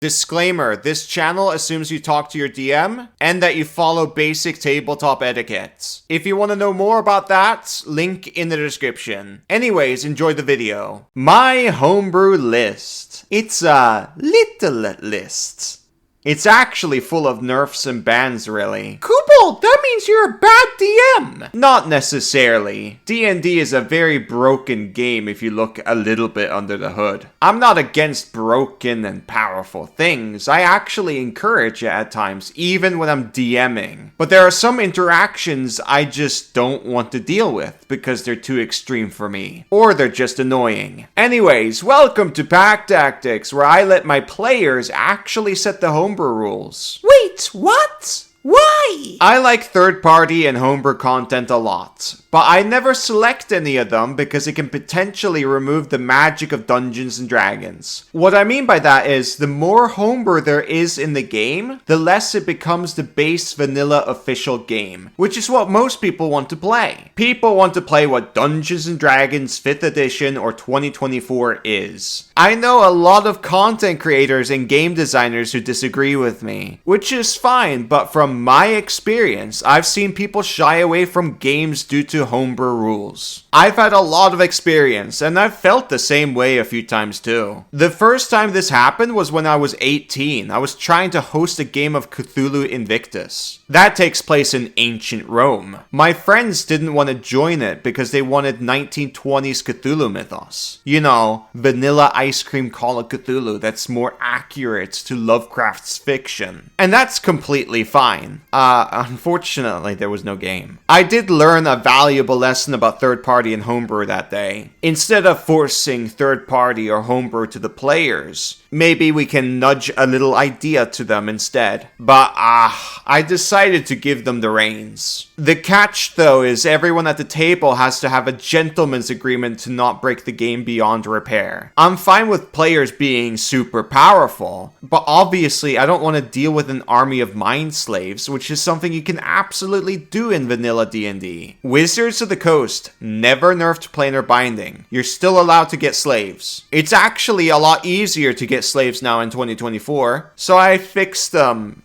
Disclaimer, this channel assumes you talk to your DM and that you follow basic tabletop etiquette. If you want to know more about that, link in the description. Anyways, enjoy the video. My homebrew list. It's a little list. It's actually full of nerfs and bans, really. Kobold, that means you're a bad DM! Not necessarily. D&D is a very broken game if you look a little bit under the hood. I'm not against broken and powerful things. I actually encourage it at times, even when I'm DMing. But there are some interactions I just don't want to deal with because they're too extreme for me. Or they're just annoying. Anyways, welcome to Pack Tactics, where I let my players actually set the homebrew rules. Wait, what? Why? I like third-party and homebrew content a lot, but I never select any of them because it can potentially remove the magic of Dungeons and Dragons. What I mean by that is, the more homebrew there is in the game, the less it becomes the base vanilla official game, which is what most people want to play. People want to play what Dungeons and Dragons 5th edition or 2024 is. I know a lot of content creators and game designers who disagree with me, which is fine, but from my experience, I've seen people shy away from games due to homebrew rules. I've had a lot of experience, and I've felt the same way a few times too. The first time this happened was when I was 18. I was trying to host a game of Cthulhu Invictus. That takes place in ancient Rome. My friends didn't want to join it because they wanted 1920s Cthulhu mythos. You know, vanilla ice cream Call of Cthulhu that's more accurate to Lovecraft's fiction. And that's completely fine. Unfortunately, there was no game. I did learn a valuable lesson about third-party and homebrew that day. Instead of forcing third-party or homebrew to the players, maybe we can nudge a little idea to them instead. But I decided to give them the reins. The catch, though, is everyone at the table has to have a gentleman's agreement to not break the game beyond repair. I'm fine with players being super powerful, but obviously I don't want to deal with an army of mind slaves, which is something you can absolutely do in vanilla D&D. Wizards of the Coast never nerfed planar binding. You're still allowed to get slaves. It's actually a lot easier to get slaves now in 2024, so I fixed them.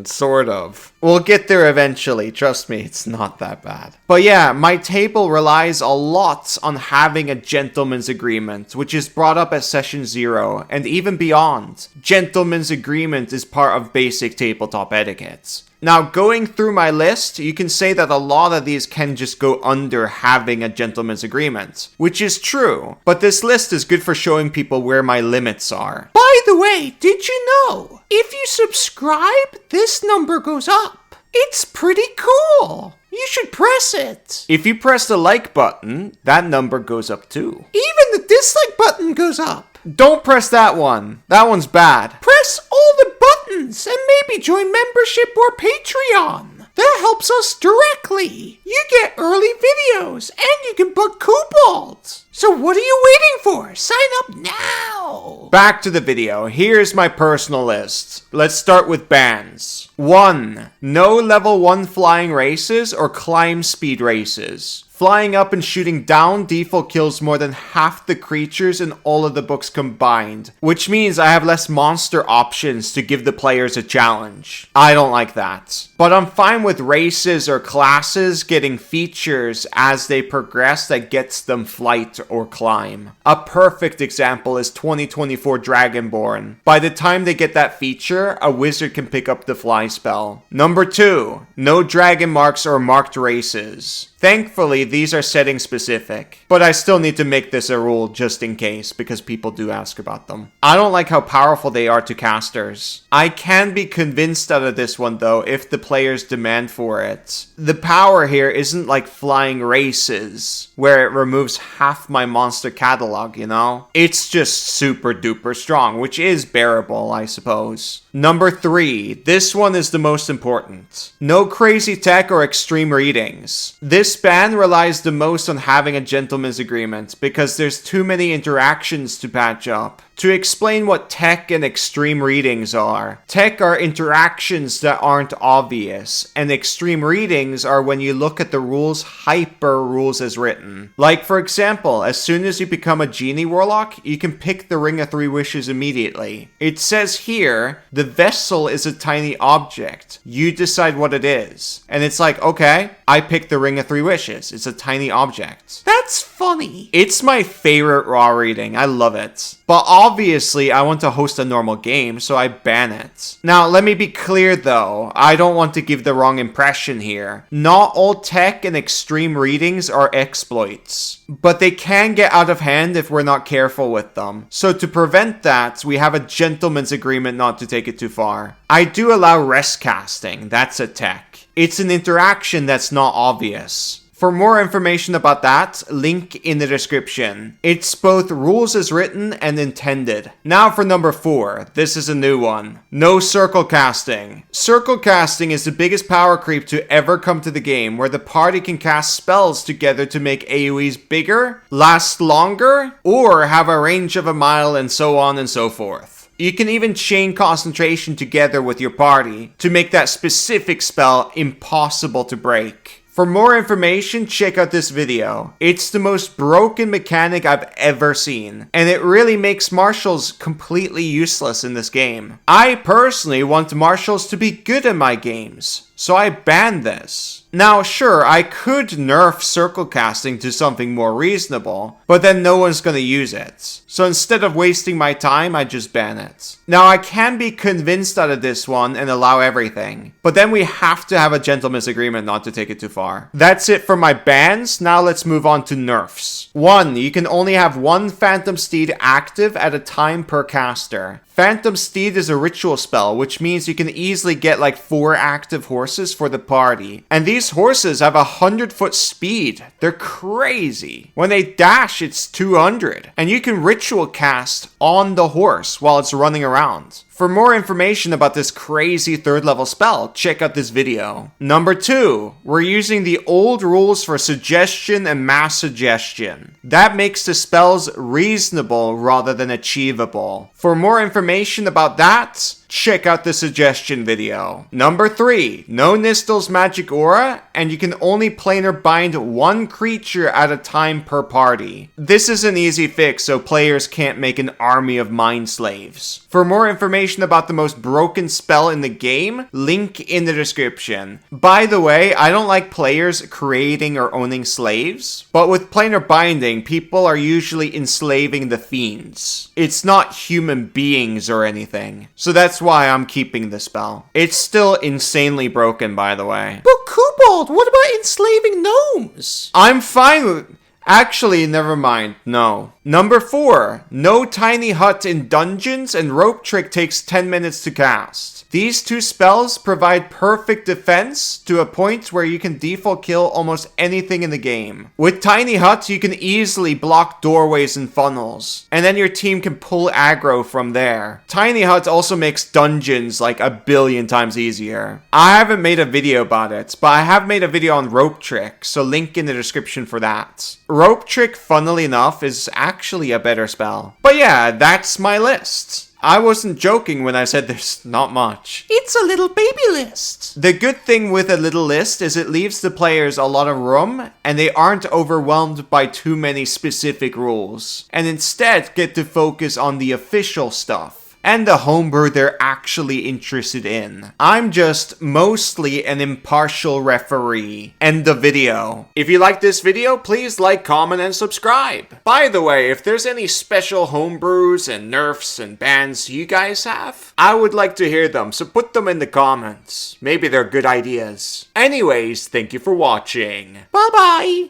Sort of. We'll get there eventually, trust me, it's not that bad. But yeah, my table relies a lot on having a gentleman's agreement, which is brought up at session 0, and even beyond. Gentleman's agreement is part of basic tabletop etiquette. Now, going through my list, you can say that a lot of these can just go under having a gentleman's agreement, which is true, but this list is good for showing people where my limits are. By the way, did you know, if you subscribe, this number goes up? It's pretty cool. You should press it. If you press the like button, that number goes up too. Even the dislike button goes up. Don't press that one. That one's bad. Press all the buttons and maybe join membership or Patreon. That helps us directly. You get early videos and you can book Kobold. So what are you waiting for? Sign up now. Back to the video. Here's my personal list. Let's start with bans. 1. No level 1 flying races or climb speed races. Flying up and shooting down default kills more than half the creatures in all of the books combined, which means I have less monster options to give the players a challenge. I don't like that. But I'm fine with races or classes getting features as they progress that gets them flight or climb. A perfect example is 2024 Dragonborn. By the time they get that feature, a wizard can pick up the fly spell. Number 2, no dragon marks or marked races. Thankfully, these are setting specific, but I still need to make this a rule just in case because people do ask about them. I don't like how powerful they are to casters. I can be convinced out of this one though if the players demand for it. The power here isn't like flying races, where it removes half my monster catalog, you know? It's just super duper strong, which is bearable, I suppose. Number 3, this one is the most important. No crazy tech or extreme readings. This ban relies the most on having a gentleman's agreement because there's too many interactions to patch up. To explain what tech and extreme readings are, tech are interactions that aren't obvious, and extreme readings are when you look at the rules hyper rules as written. Like for example, as soon as you become a genie warlock, you can pick the Ring of Three Wishes immediately. It says here, the vessel is a tiny object. You decide what it is. And it's like, okay, I picked the Ring of Three Wishes. It's a tiny object. That's funny. It's my favorite raw reading. I love it. But obviously, I want to host a normal game, so I ban it. Now, let me be clear though. I don't want to give the wrong impression here. Not all tech and extreme readings are exploits, but they can get out of hand if we're not careful with them. So to prevent that, we have a gentleman's agreement not to take it too far. I do allow rest casting. That's a tech. It's an interaction that's not obvious. For more information about that, link in the description. It's both rules as written and intended. Now for number 4. This is a new one. No circle casting. Circle casting is the biggest power creep to ever come to the game, where the party can cast spells together to make AoEs bigger, last longer, or have a range of a mile, and so on and so forth. You can even chain concentration together with your party to make that specific spell impossible to break. For more information, check out this video. It's the most broken mechanic I've ever seen, and it really makes marshals completely useless in this game. I personally want marshals to be good in my games, so I banned this. Now sure, I could nerf circle casting to something more reasonable, but then no one's gonna use it. So instead of wasting my time, I just ban it. Now I can be convinced out of this one and allow everything, but then we have to have a gentleman's agreement not to take it too far. That's it for my bans. Now let's move on to nerfs. 1. You can only have one Phantom Steed active at a time per caster. Phantom Steed is a ritual spell, which means you can easily get like 4 active horses for the party. And these horses have 100-foot speed. They're crazy. When they dash, it's 200. And you can ritual cast on the horse while it's running around. For more information about this crazy 3rd level spell, check out this video. Number 2, we're using the old rules for suggestion and mass suggestion. That makes the spells reasonable rather than achievable. For more information about that, check out the suggestion video. Number 3, no Nistel's magic aura, and you can only planar bind one creature at a time per party. This is an easy fix so players can't make an army of mind slaves. For more information about the most broken spell in the game, link in the description. By the way, I don't like players creating or owning slaves, but with planar binding, people are usually enslaving the fiends. It's not human beings or anything. So that's why I'm keeping the spell. It's still insanely broken, by the way. But Kobold, what about enslaving gnomes? I'm fine with... Actually, never mind. No. Number 4, no tiny hut in dungeons, and rope trick takes 10 minutes to cast. These 2 spells provide perfect defense to a point where you can default kill almost anything in the game. With tiny huts, you can easily block doorways and funnels, and then your team can pull aggro from there. Tiny hut also makes dungeons like a billion times easier. I haven't made a video about it, but I have made a video on rope trick, so link in the description for that. Rope trick, funnily enough, is actually a better spell. But yeah, that's my list. I wasn't joking when I said there's not much. It's a little baby list. The good thing with a little list is it leaves the players a lot of room, and they aren't overwhelmed by too many specific rules, and instead get to focus on the official stuff and the homebrew they're actually interested in. I'm just mostly an impartial referee. End of video. If you like this video, please like, comment, and subscribe. By the way, if there's any special homebrews and nerfs and bans you guys have, I would like to hear them, so put them in the comments. Maybe they're good ideas. Anyways, thank you for watching. Bye-bye!